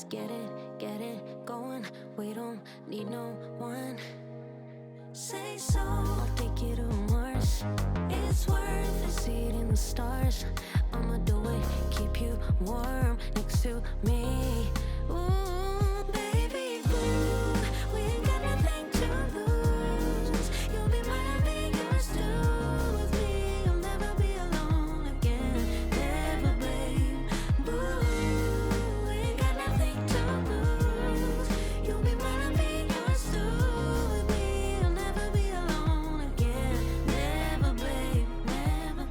get it going. We don't need no one. Say so, I'll take you to Mars. It's worth a seat in the stars. I'ma do it, keep you warm next to me. Ooh, baby boo, we ain't got nothing to lose. You'll be mine, I'll be yours too. With me, you'll never be alone again. Never blame, boo. We ain't got nothing to lose. You'll be mine, I'll be yours too. With me, you'll never be alone again. Never blame, never.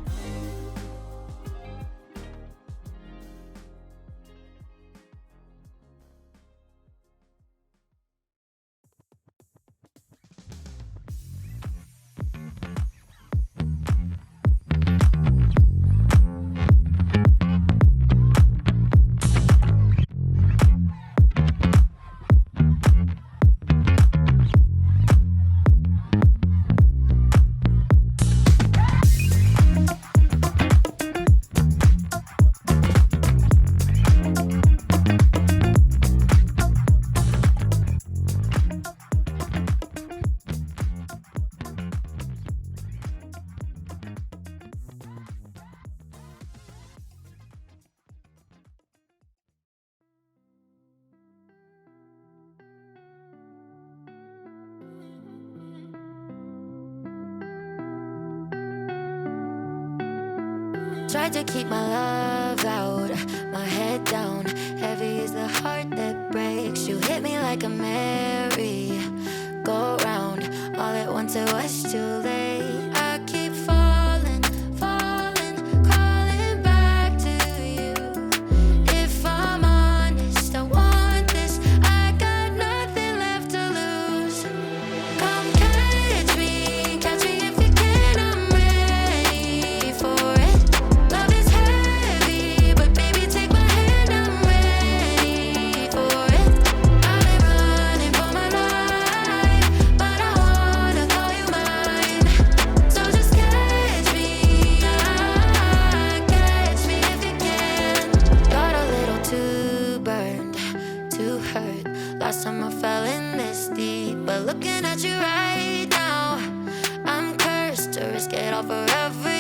Tried to keep my love out, my head down. Heavy is the heart that breaks. You hit me like a merry-go-round. All at once it was too late. I keep falling, falling, crawling back to you. If I'm honest, I want this. I got nothing left to lose. Come catch me if you can. I'm ready for it. Love is heavy, but baby take my hand, I'm ready for it. I've been running for my life, but I wanna call you mine. So just catch me if you can. Got a little too burned, too hurt. Last time I fell in this deep, but looking at you right now, I'm cursed to risk it all forever.